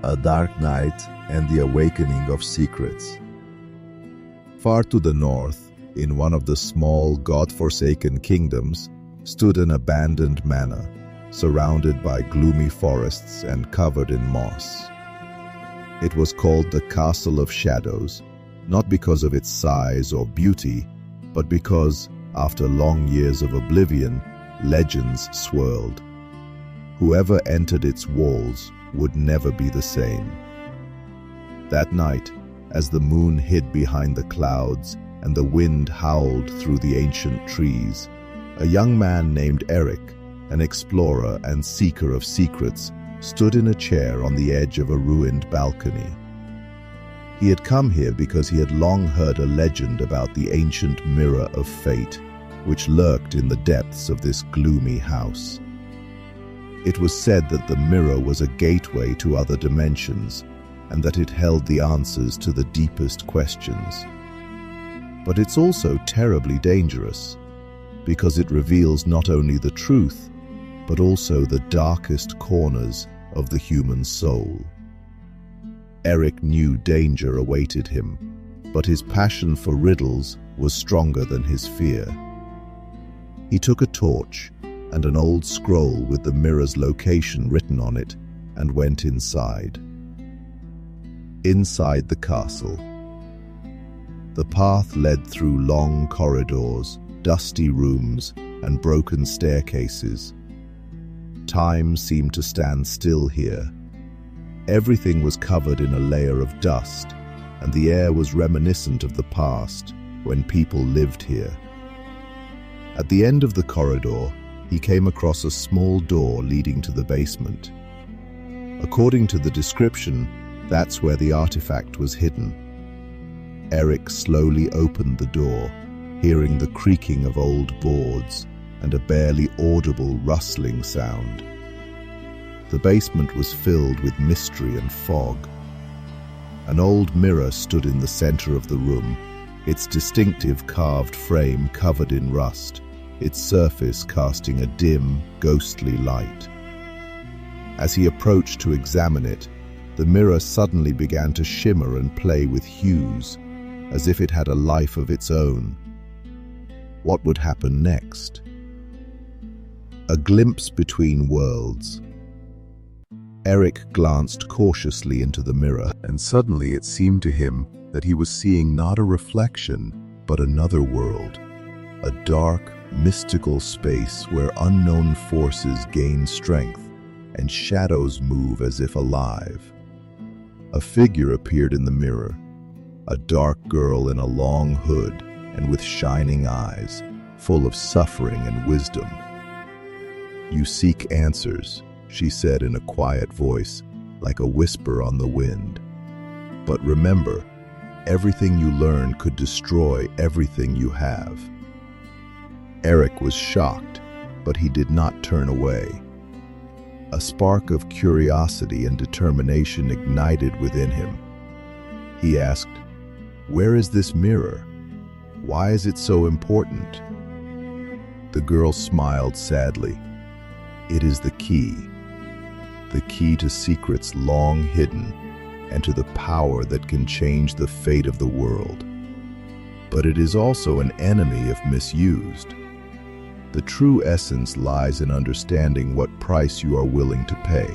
A dark night and the awakening of secrets. Far to the north, in one of the small, god-forsaken kingdoms, stood an abandoned manor, surrounded by gloomy forests and covered in moss. It was called the Castle of Shadows, not because of its size or beauty, but because, after long years of oblivion, legends swirled. Whoever entered its walls would never be the same. That night, as the moon hid behind the clouds and the wind howled through the ancient trees, a young man named Eric, an explorer and seeker of secrets, stood in a chair on the edge of a ruined balcony. He had come here because he had long heard a legend about the ancient mirror of fate, which lurked in the depths of this gloomy house. It was said that the mirror was a gateway to other dimensions, and that it held the answers to the deepest questions. But it's also terribly dangerous, because it reveals not only the truth, but also the darkest corners of the human soul. Eric knew danger awaited him, but his passion for riddles was stronger than his fear. He took a torch and an old scroll with the mirror's location written on it and went inside. Inside the castle, the path led through long corridors, dusty rooms, and broken staircases. Time seemed to stand still here. Everything was covered in a layer of dust, and the air was reminiscent of the past when people lived here. At the end of the corridor, he came across a small door leading to the basement. According to the description, that's where the artifact was hidden. Eric slowly opened the door, hearing the creaking of old boards and a barely audible rustling sound. The basement was filled with mystery and fog. An old mirror stood in the center of the room, its distinctive carved frame covered in rust, its surface casting a dim, ghostly light. As he approached to examine it, the mirror suddenly began to shimmer and play with hues, as if it had a life of its own. What would happen next? A glimpse between worlds. Eric glanced cautiously into the mirror, and suddenly it seemed to him that he was seeing not a reflection, but another world. A dark, mystical space where unknown forces gain strength and shadows move as if alive. A figure appeared in the mirror, a dark girl in a long hood and with shining eyes, full of suffering and wisdom. "You seek answers," she said in a quiet voice, like a whisper on the wind. "But remember, everything you learn could destroy everything you have." Eric was shocked, but he did not turn away. A spark of curiosity and determination ignited within him. He asked, "Where is this mirror? Why is it so important?" The girl smiled sadly. "It is the key to secrets long hidden and to the power that can change the fate of the world. But it is also an enemy if misused. The true essence lies in understanding what price you are willing to pay."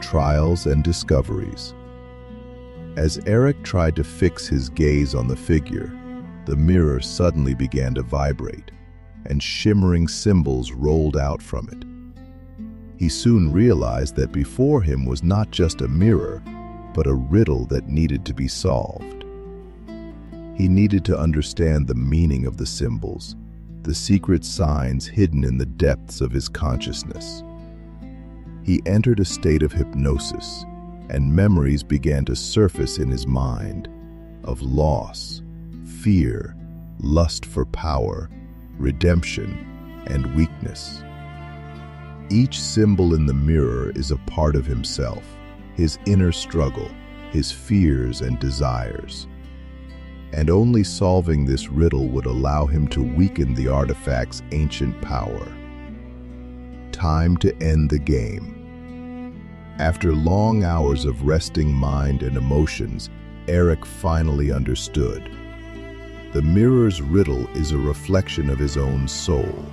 Trials and discoveries. As Eric tried to fix his gaze on the figure, the mirror suddenly began to vibrate, and shimmering symbols rolled out from it. He soon realized that before him was not just a mirror, but a riddle that needed to be solved. He needed to understand the meaning of the symbols, the secret signs hidden in the depths of his consciousness. He entered a state of hypnosis, and memories began to surface in his mind of loss, fear, lust for power, redemption, and weakness. Each symbol in the mirror is a part of himself, his inner struggle, his fears and desires. And only solving this riddle would allow him to weaken the artifact's ancient power. Time to end the game. After long hours of resting mind and emotions, Eric finally understood. The mirror's riddle is a reflection of his own soul.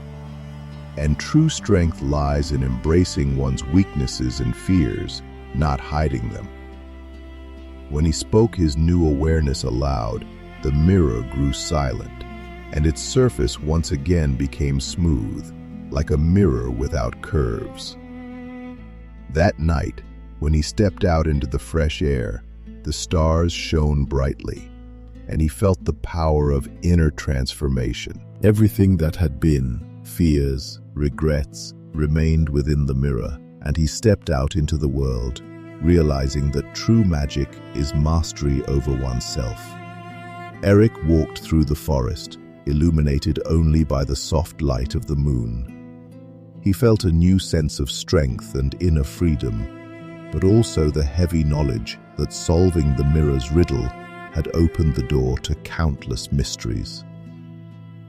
And true strength lies in embracing one's weaknesses and fears, not hiding them. When he spoke his new awareness aloud, the mirror grew silent, and its surface once again became smooth, like a mirror without curves. That night, when he stepped out into the fresh air, the stars shone brightly, and he felt the power of inner transformation. Everything that had been, fears, regrets, remained within the mirror, and he stepped out into the world, realizing that true magic is mastery over oneself. Eric walked through the forest, illuminated only by the soft light of the moon. He felt a new sense of strength and inner freedom, but also the heavy knowledge that solving the mirror's riddle had opened the door to countless mysteries.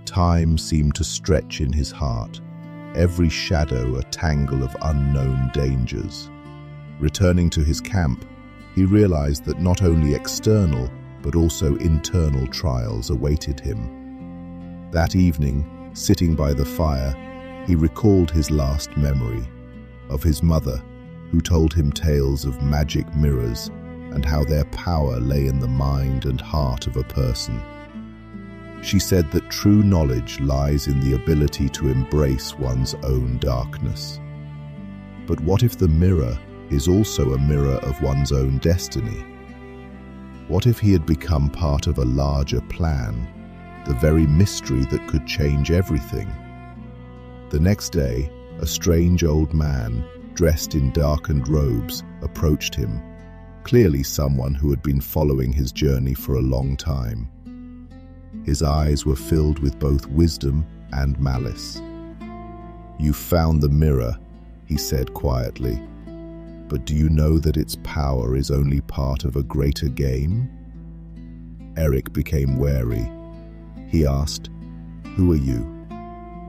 Time seemed to stretch in his heart, every shadow a tangle of unknown dangers. Returning to his camp, he realized that not only external but also internal trials awaited him. That evening, sitting by the fire, he recalled his last memory of his mother, who told him tales of magic mirrors and how their power lay in the mind and heart of a person. She said that true knowledge lies in the ability to embrace one's own darkness. But what if the mirror is also a mirror of one's own destiny? What if he had become part of a larger plan, the very mystery that could change everything? The next day, a strange old man, dressed in darkened robes, approached him, clearly someone who had been following his journey for a long time. His eyes were filled with both wisdom and malice. "You found the mirror," he said quietly, "but do you know that its power is only part of a greater game?" Eric became wary. He asked, "Who are you?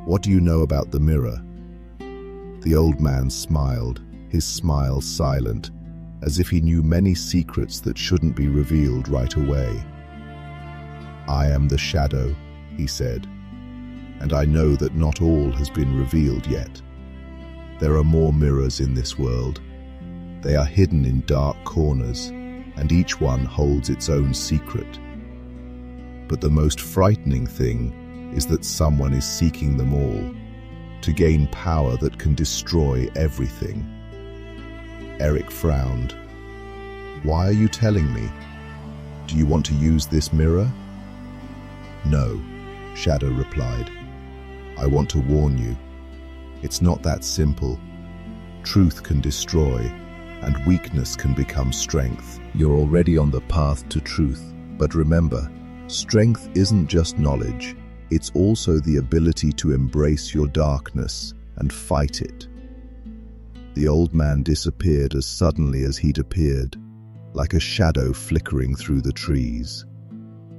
What do you know about the mirror?" The old man smiled, his smile silent, as if he knew many secrets that shouldn't be revealed right away. "I am the shadow," he said, "and I know that not all has been revealed yet. There are more mirrors in this world. They are hidden in dark corners, and each one holds its own secret. But the most frightening thing is that someone is seeking them all, to gain power that can destroy everything." Eric frowned. "Why are you telling me? Do you want to use this mirror?" "No," Shadow replied. "I want to warn you. It's not that simple. Truth can destroy, and weakness can become strength. You're already on the path to truth, but remember, strength isn't just knowledge. It's also the ability to embrace your darkness and fight it." The old man disappeared as suddenly as he'd appeared, like a shadow flickering through the trees.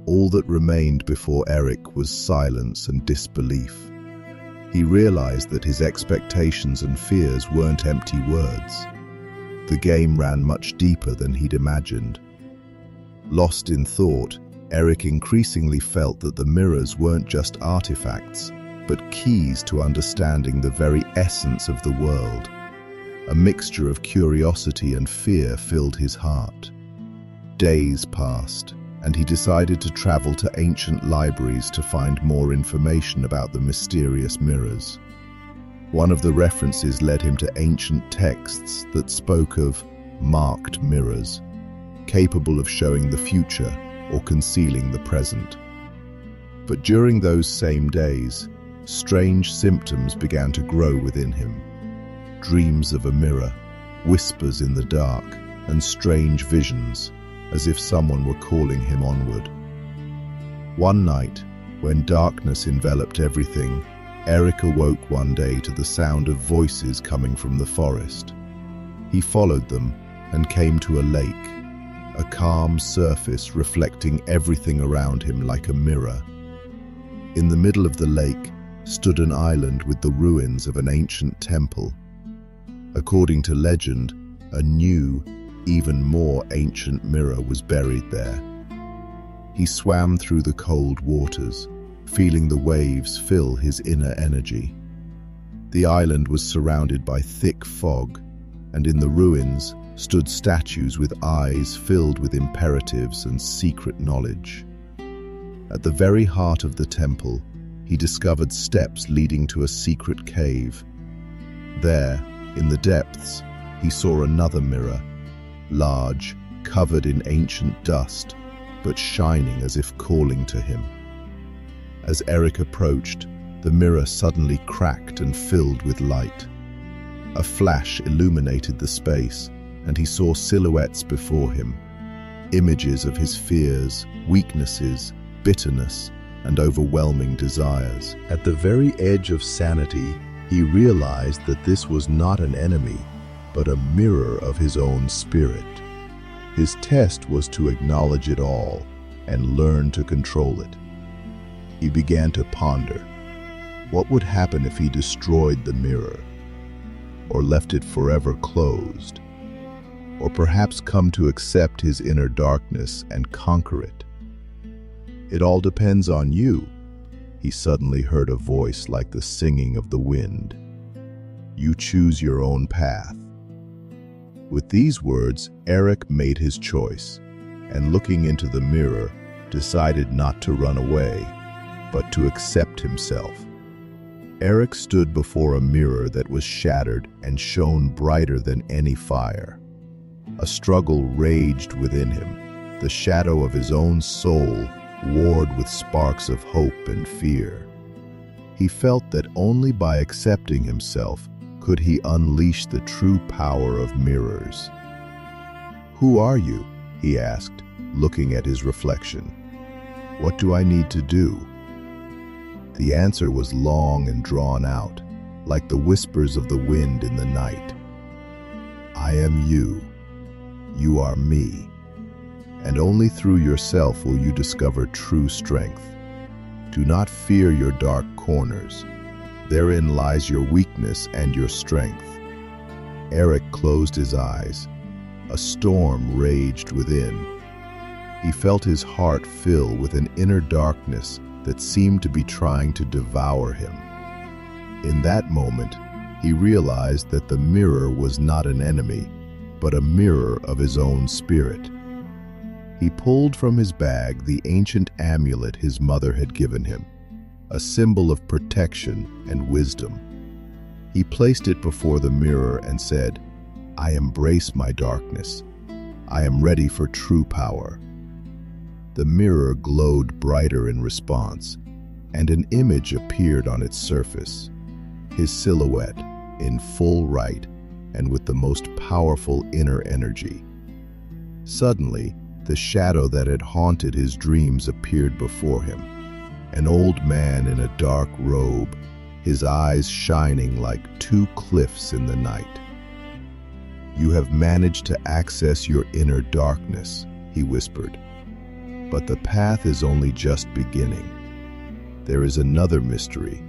All that remained before Eric was silence and disbelief. He realized that his expectations and fears weren't empty words. The game ran much deeper than he'd imagined. Lost in thought, Eric increasingly felt that the mirrors weren't just artifacts, but keys to understanding the very essence of the world. A mixture of curiosity and fear filled his heart. Days passed, and he decided to travel to ancient libraries to find more information about the mysterious mirrors. One of the references led him to ancient texts that spoke of marked mirrors, capable of showing the future or concealing the present. But during those same days, strange symptoms began to grow within him. Dreams of a mirror, whispers in the dark, and strange visions, as if someone were calling him onward. One night, when darkness enveloped everything, Eric awoke one day to the sound of voices coming from the forest. He followed them and came to a lake, a calm surface reflecting everything around him like a mirror. In the middle of the lake stood an island with the ruins of an ancient temple. According to legend, A new, even more ancient mirror was buried there. He swam through the cold waters, feeling the waves fill his inner energy. The island was surrounded by thick fog, and in the ruins stood statues with eyes filled with imperatives and secret knowledge. At the very heart of the temple, he discovered steps leading to a secret cave. There, in the depths, he saw another mirror, large, covered in ancient dust, but shining as if calling to him. As Eric approached, the mirror suddenly cracked and filled with light. A flash illuminated the space, and he saw silhouettes before him, images of his fears, weaknesses, bitterness, and overwhelming desires. At the very edge of sanity, he realized that this was not an enemy, but a mirror of his own spirit. His test was to acknowledge it all and learn to control it. He began to ponder, what would happen if he destroyed the mirror, or left it forever closed, or perhaps come to accept his inner darkness and conquer it? It all depends on you. He suddenly heard a voice like the singing of the wind. You choose your own path. With these words, Eric made his choice, and looking into the mirror, decided not to run away, but to accept himself. Eric stood before a mirror that was shattered and shone brighter than any fire. A struggle raged within him. The shadow of his own soul warred with sparks of hope and fear. He felt that only by accepting himself could he unleash the true power of mirrors. Who are you? He asked, looking at his reflection. What do I need to do? The answer was long and drawn out, like the whispers of the wind in the night. I am you. You are me. And only through yourself will you discover true strength. Do not fear your dark corners. Therein lies your weakness and your strength. Eric closed his eyes. A storm raged within. He felt his heart fill with an inner darkness that seemed to be trying to devour him. In that moment, he realized that the mirror was not an enemy, but a mirror of his own spirit. He pulled from his bag the ancient amulet his mother had given him, a symbol of protection and wisdom. He placed it before the mirror and said, I embrace my darkness. I am ready for true power. The mirror glowed brighter in response, and an image appeared on its surface. His silhouette, in full light and with the most powerful inner energy. Suddenly, the shadow that had haunted his dreams appeared before him. An old man in a dark robe, his eyes shining like two cliffs in the night. You have managed to access your inner darkness, he whispered. But the path is only just beginning. There is another mystery,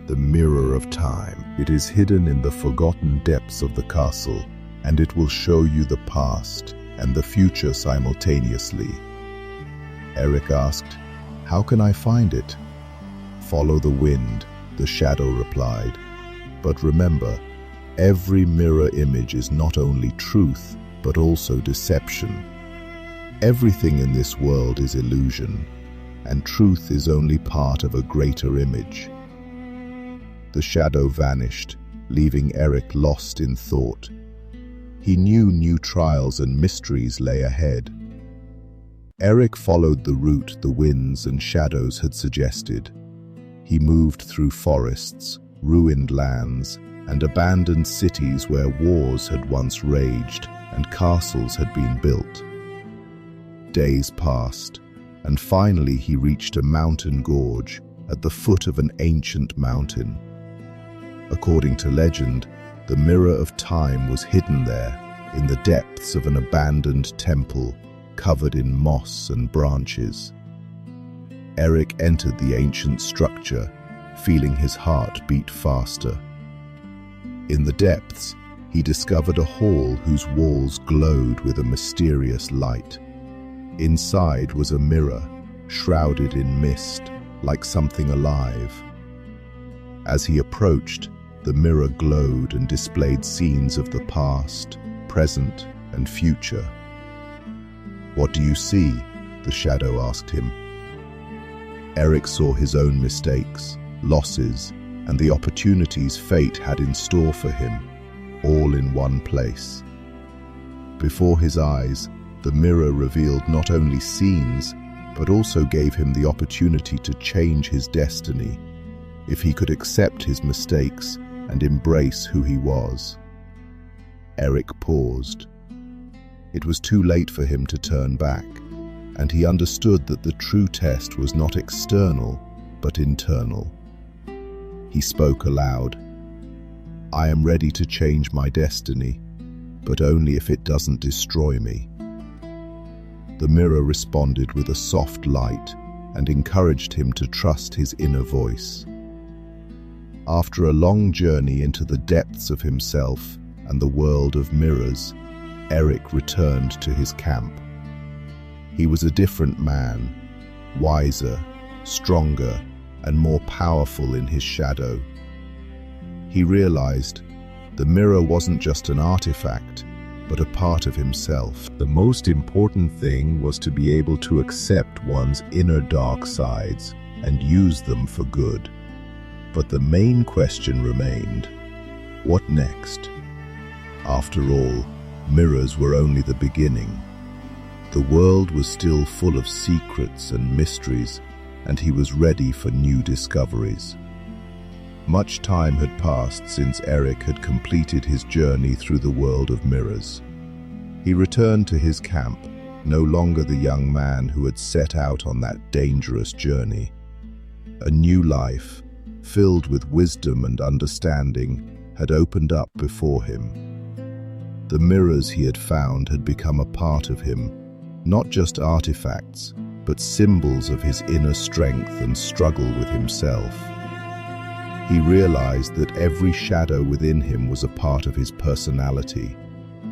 the mirror of time. It is hidden in the forgotten depths of the castle, and it will show you the past and the future simultaneously. Eric asked, How can I find it? Follow the wind, the shadow replied. But remember, every mirror image is not only truth, but also deception. Everything in this world is illusion, and truth is only part of a greater image. The shadow vanished, leaving Eric lost in thought. He knew new trials and mysteries lay ahead. Eric followed the route the winds and shadows had suggested. He moved through forests, ruined lands, and abandoned cities where wars had once raged and castles had been built. Days passed, and finally he reached a mountain gorge at the foot of an ancient mountain. According to legend, the mirror of time was hidden there in the depths of an abandoned temple covered in moss and branches. Eric entered the ancient structure, feeling his heart beat faster. In the depths, he discovered a hall whose walls glowed with a mysterious light. Inside was a mirror, shrouded in mist, like something alive. As he approached, the mirror glowed and displayed scenes of the past, present, and future. "What do you see?" the shadow asked him. Eric saw his own mistakes, losses, and the opportunities fate had in store for him, all in one place. Before his eyes, the mirror revealed not only scenes, but also gave him the opportunity to change his destiny, if he could accept his mistakes and embrace who he was. Eric paused. It was too late for him to turn back, and he understood that the true test was not external, but internal. He spoke aloud. "I am ready to change my destiny, but only if it doesn't destroy me." The mirror responded with a soft light and encouraged him to trust his inner voice. After a long journey into the depths of himself and the world of mirrors, Eric returned to his camp. He was a different man, wiser, stronger, and more powerful in his shadow. He realized the mirror wasn't just an artifact, but a part of himself. The most important thing was to be able to accept one's inner dark sides and use them for good. But the main question remained: what next? After all, mirrors were only the beginning. The world was still full of secrets and mysteries, and he was ready for new discoveries. Much time had passed since Eric had completed his journey through the world of mirrors. He returned to his camp, no longer the young man who had set out on that dangerous journey. A new life, filled with wisdom and understanding, had opened up before him. The mirrors he had found had become a part of him, not just artifacts, but symbols of his inner strength and struggle with himself. He realized that every shadow within him was a part of his personality,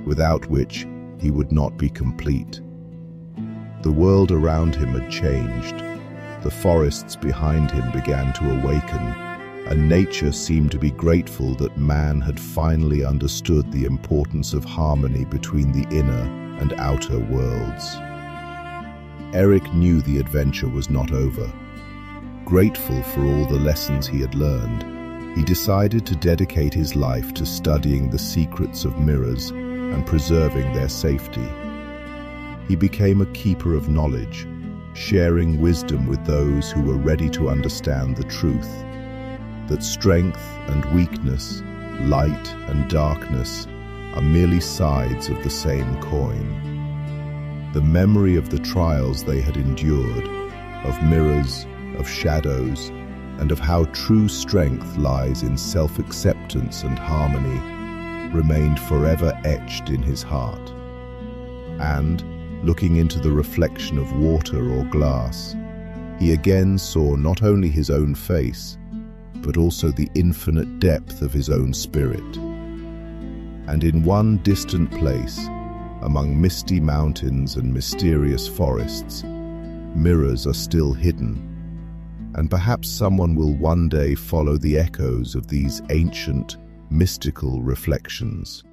without which he would not be complete. The world around him had changed. The forests behind him began to awaken, and nature seemed to be grateful that man had finally understood the importance of harmony between the inner and outer worlds. Eric knew the adventure was not over. Grateful for all the lessons he had learned, he decided to dedicate his life to studying the secrets of mirrors and preserving their safety. He became a keeper of knowledge, sharing wisdom with those who were ready to understand the truth, that strength and weakness, light and darkness, are merely sides of the same coin. The memory of the trials they had endured, of mirrors, of shadows, and of how true strength lies in self-acceptance and harmony, remained forever etched in his heart. And, looking into the reflection of water or glass, he again saw not only his own face, but also the infinite depth of his own spirit. And in one distant place, among misty mountains and mysterious forests, mirrors are still hidden, and perhaps someone will one day follow the echoes of these ancient, mystical reflections.